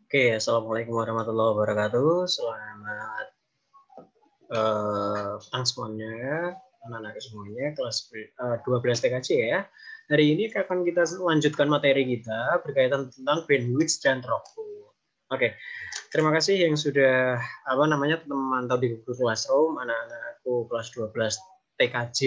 Oke, assalamualaikum warahmatullahi wabarakatuh. Selamat petang semuanya, anak-anak semuanya, kelas 12 TKJ ya. Hari ini akan kita lanjutkan materi kita berkaitan tentang bandwidth dan throughput. Oke, terima kasih yang sudah memantau di Google Classroom, anak-anakku kelas 12 TKJ,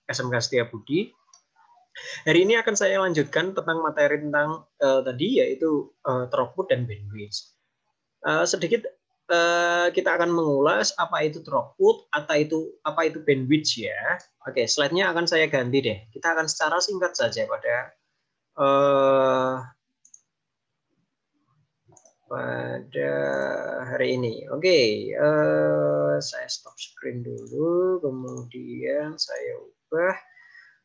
SMK Setiabudi. Hari ini akan saya lanjutkan tentang materi tentang tadi yaitu throughput dan bandwidth. Sedikit kita akan mengulas apa itu throughput atau apa itu bandwidth ya. Oke, slide-nya akan saya ganti deh. Kita akan secara singkat saja pada hari ini. Oke, saya stop screen dulu, kemudian saya ubah.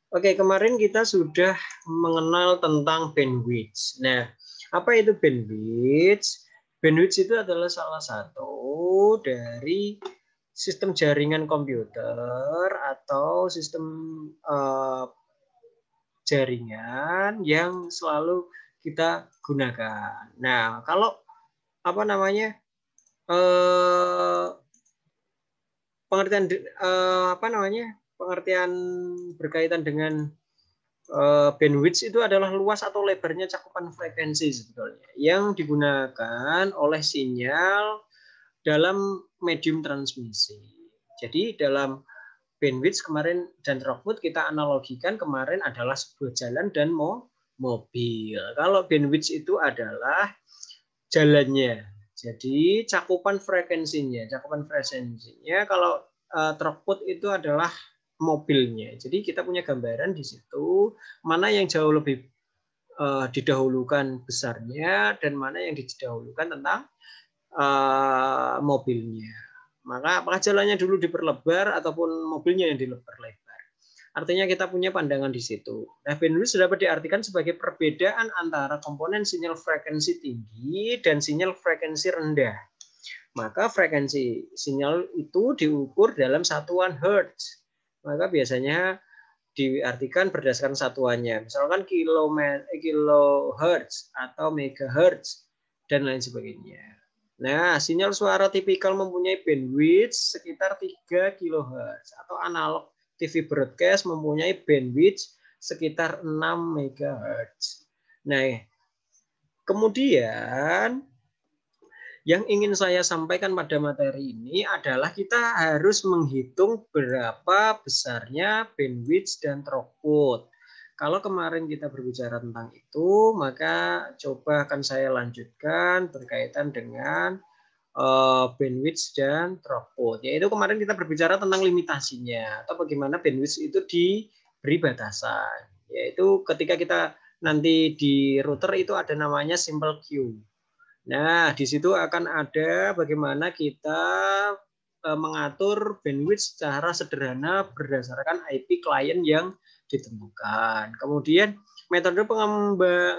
Oke, kemarin kita sudah mengenal tentang bandwidth. Nah, apa itu bandwidth? Bandwidth itu adalah salah satu dari sistem jaringan komputer atau sistem jaringan yang selalu kita gunakan. Nah, kalau apa namanya pengertian pengertian berkaitan dengan bandwidth itu adalah luas atau lebarnya cakupan frekuensi sebetulnya yang digunakan oleh sinyal dalam medium transmisi. Jadi dalam bandwidth kemarin dan throughput kita analogikan kemarin adalah sebuah jalan dan mobil. Kalau bandwidth itu adalah jalannya. Jadi cakupan frekuensinya. Kalau throughput itu adalah mobilnya. Jadi kita punya gambaran di situ mana yang jauh lebih didahulukan besarnya dan mana yang didahulukan tentang mobilnya. Maka apakah jalannya dulu diperlebar ataupun mobilnya yang dilebar-lebar. Artinya kita punya pandangan di situ. Nah, bandwidth dapat diartikan sebagai perbedaan antara komponen sinyal frekuensi tinggi dan sinyal frekuensi rendah. Maka frekuensi sinyal itu diukur dalam satuan hertz. Maka biasanya diartikan berdasarkan satuannya. Misalkan kilohertz atau megahertz dan lain sebagainya. Nah, sinyal suara tipikal mempunyai bandwidth sekitar 3 kHz atau analog TV broadcast mempunyai bandwidth sekitar 6 MHz. Nah, kemudian yang ingin saya sampaikan pada materi ini adalah kita harus menghitung berapa besarnya bandwidth dan throughput. Kalau kemarin kita berbicara tentang itu, maka coba akan saya lanjutkan berkaitan dengan bandwidth dan throughput. Yaitu kemarin kita berbicara tentang limitasinya atau bagaimana bandwidth itu diberi batasan. Yaitu ketika kita nanti di router itu ada namanya simple queue. Nah, di situ akan ada bagaimana kita mengatur bandwidth secara sederhana berdasarkan IP klien yang ditentukan. Kemudian metode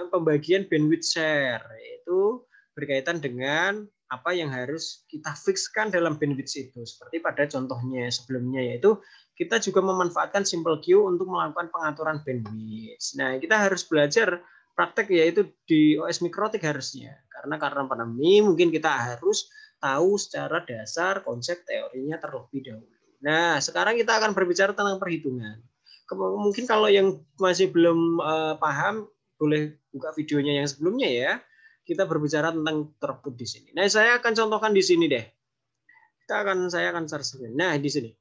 pembagian bandwidth share yaitu berkaitan dengan apa yang harus kita fixkan dalam bandwidth itu. Seperti pada contohnya sebelumnya yaitu kita juga memanfaatkan simple queue untuk melakukan pengaturan bandwidth. Nah, kita harus belajar praktek yaitu di OS mikrotik harusnya. Karena pandemi mungkin kita harus tahu secara dasar konsep teorinya terlebih dahulu. Nah, sekarang kita akan berbicara tentang perhitungan. Mungkin kalau yang masih belum paham, boleh buka videonya yang sebelumnya ya. Kita berbicara tentang throughput di sini. Nah, saya akan contohkan di sini deh. Saya akan share screen. Nah, di sini.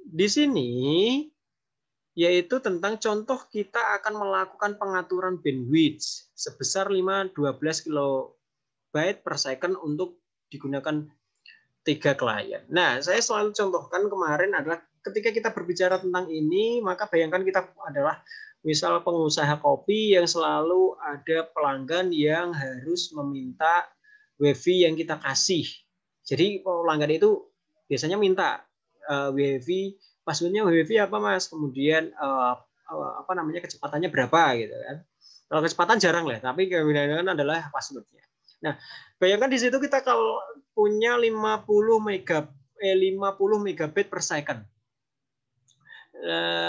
Di sini yaitu tentang contoh kita akan melakukan pengaturan bandwidth sebesar 12 kilobyte per second untuk digunakan 3 klien. Nah, saya selalu contohkan kemarin adalah ketika kita berbicara tentang ini, maka bayangkan kita adalah misal pengusaha kopi yang selalu ada pelanggan yang harus meminta WiFi yang kita kasih. Jadi pelanggan itu biasanya minta WiFi, passwordnya WiFi apa mas? Kemudian kecepatannya berapa gitu kan? Kalau kecepatan jarang lah, tapi kemudian adalah passwordnya. Nah, bayangkan di situ kita kalau punya 50 megabit per second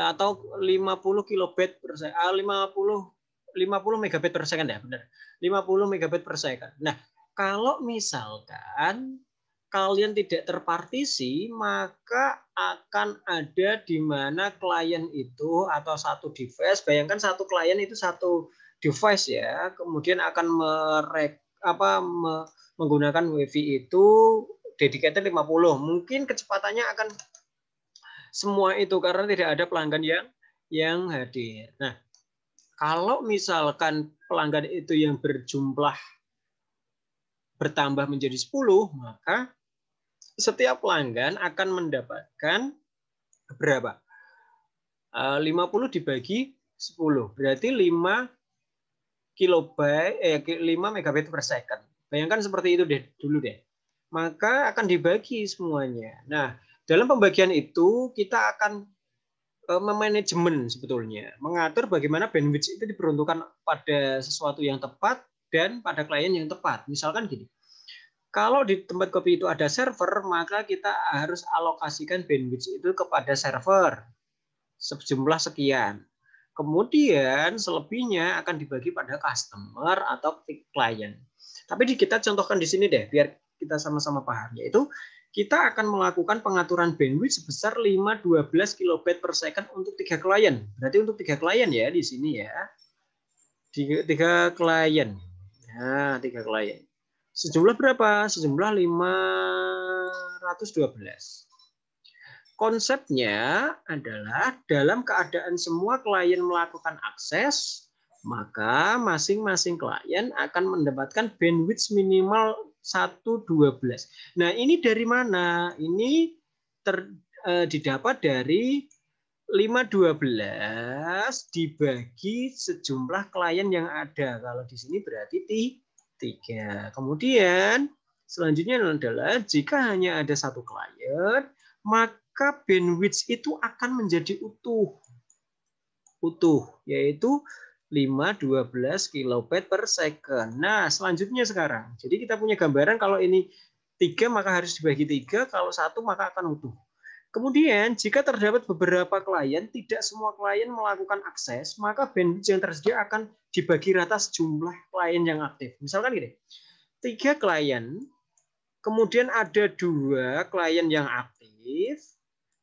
atau 50 kilobit per second, 50 megabit per second ya, benar. 50 megabit per second. Nah, Kalau misalkan kalian tidak terpartisi, maka akan ada di mana klien itu atau satu device, bayangkan satu klien itu satu device ya, kemudian akan menggunakan WiFi itu dedicated 50. Mungkin kecepatannya akan semua itu karena tidak ada pelanggan yang hadir. Nah, kalau misalkan pelanggan itu yang berjumlah bertambah menjadi 10, maka setiap pelanggan akan mendapatkan berapa? 50 dibagi 10, berarti 5 megabit per second. Bayangkan seperti itu dulu deh. Maka akan dibagi semuanya. Nah, dalam pembagian itu kita akan memanajemen sebetulnya, mengatur bagaimana bandwidth itu diperuntukkan pada sesuatu yang tepat dan pada klien yang tepat. Misalkan gini, kalau di tempat kopi itu ada server, maka kita harus alokasikan bandwidth itu kepada server sejumlah sekian. Kemudian selebihnya akan dibagi pada customer atau klien. Tapi kita contohkan di sini deh, biar kita sama-sama paham. Yaitu kita akan melakukan pengaturan bandwidth sebesar 512 kilobit per second untuk 3 klien. Berarti untuk 3 klien ya di sini ya. 3 klien. Nah, 3 klien. Sejumlah berapa? Sejumlah 512. Konsepnya adalah dalam keadaan semua klien melakukan akses, maka masing-masing klien akan mendapatkan bandwidth minimal 112. Nah, ini dari mana? Ini didapat dari 512 dibagi sejumlah klien yang ada. Kalau di sini berarti 3. Kemudian selanjutnya adalah jika hanya ada satu klien, maka bandwidth itu akan menjadi utuh, yaitu 512 kilobit per second. Nah, selanjutnya sekarang. Jadi kita punya gambaran kalau ini 3 maka harus dibagi 3, kalau 1 maka akan utuh. Kemudian jika terdapat beberapa klien, tidak semua klien melakukan akses, maka bandwidth yang tersedia akan dibagi rata sejumlah klien yang aktif. Misalkan gini, 3 klien, kemudian ada 2 klien yang aktif,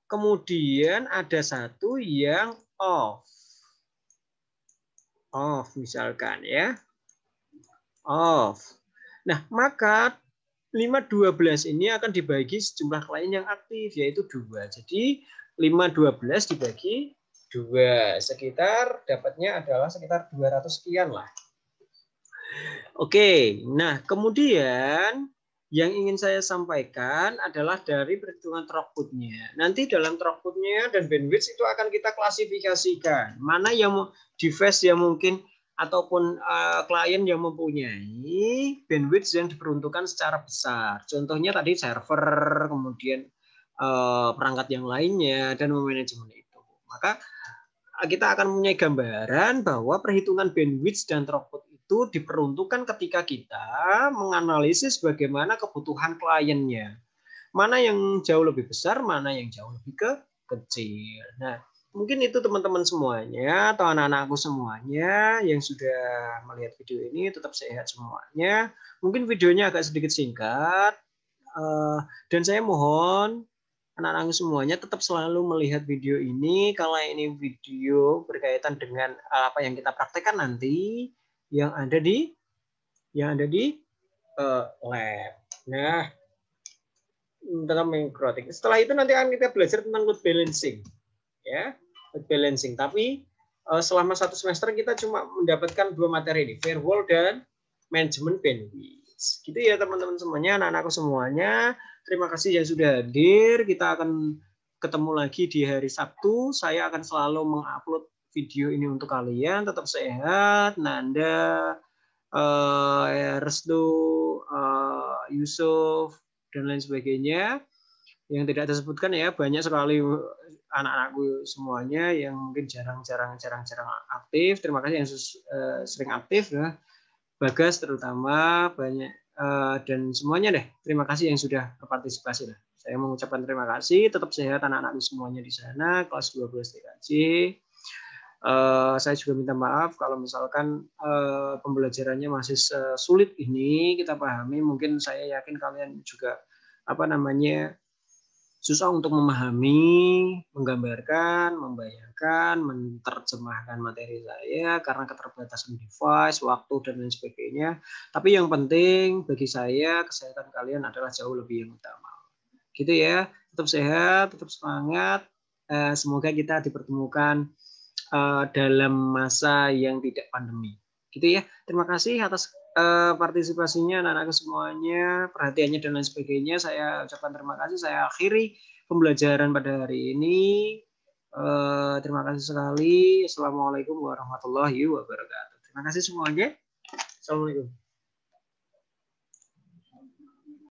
kemudian ada 1 yang off. Off misalkan ya. Off. Nah, maka 512 ini akan dibagi sejumlah klien yang aktif, yaitu 2. Jadi 512 dibagi 2. Sekitar dapatnya adalah sekitar 200 sekian lah. Oke, nah kemudian yang ingin saya sampaikan adalah dari perhitungan throughput-nya. Nanti dalam throughput-nya dan bandwidth itu akan kita klasifikasikan. Mana yang device yang mungkin ataupun klien yang mempunyai bandwidth yang diperuntukkan secara besar. Contohnya tadi server, kemudian perangkat yang lainnya, dan memanajemen itu. Maka kita akan mempunyai gambaran bahwa perhitungan bandwidth dan throughput itu diperuntukkan ketika kita menganalisis bagaimana kebutuhan kliennya. Mana yang jauh lebih besar, mana yang jauh lebih kecil. Nah, mungkin itu teman-teman semuanya atau anak-anakku semuanya yang sudah melihat video ini tetap sehat semuanya. Mungkin videonya agak sedikit singkat dan saya mohon anak-anakku semuanya tetap selalu melihat video ini kalau ini video berkaitan dengan apa yang kita praktekkan nanti yang ada di lab. Nah, dalam microtik. Setelah itu nanti akan kita belajar tentang load balancing. Ya, load balancing. Tapi selama 1 semester kita cuma mendapatkan 2 materi ini, firewall dan manajemen bandwidth. Gitu ya teman-teman semuanya, anak-anakku semuanya. Terima kasih yang sudah hadir. Kita akan ketemu lagi di hari Sabtu. Saya akan selalu mengupload video ini untuk kalian. Tetap sehat, Nanda, Restu, Yusuf, dan lain sebagainya. Yang tidak disebutkan ya, banyak sekali anak-anakku semuanya yang mungkin jarang aktif. Terima kasih yang sering aktif ya. Bagas terutama banyak dan semuanya deh. Terima kasih yang sudah berpartisipasi lah. Saya mengucapkan terima kasih. Tetap sehat anak-anakku semuanya di sana kelas 12 TKJ. Saya juga minta maaf kalau misalkan pembelajarannya masih sulit ini kita pahami. Mungkin saya yakin kalian juga susah untuk memahami, menggambarkan, membayangkan, menerjemahkan materi saya karena keterbatasan device, waktu dan lain sebagainya. Tapi yang penting bagi saya kesehatan kalian adalah jauh lebih yang utama. Gitu ya. Tetap sehat, tetap semangat. Semoga kita dipertemukan dalam masa yang tidak pandemi. Gitu ya. Terima kasih atas partisipasinya anak-anakku semuanya, perhatiannya dan lain sebagainya. Saya ucapkan terima kasih. Saya akhiri pembelajaran pada hari ini. Terima kasih sekali. Assalamualaikum warahmatullahi wabarakatuh. Terima kasih semuanya. Assalamualaikum.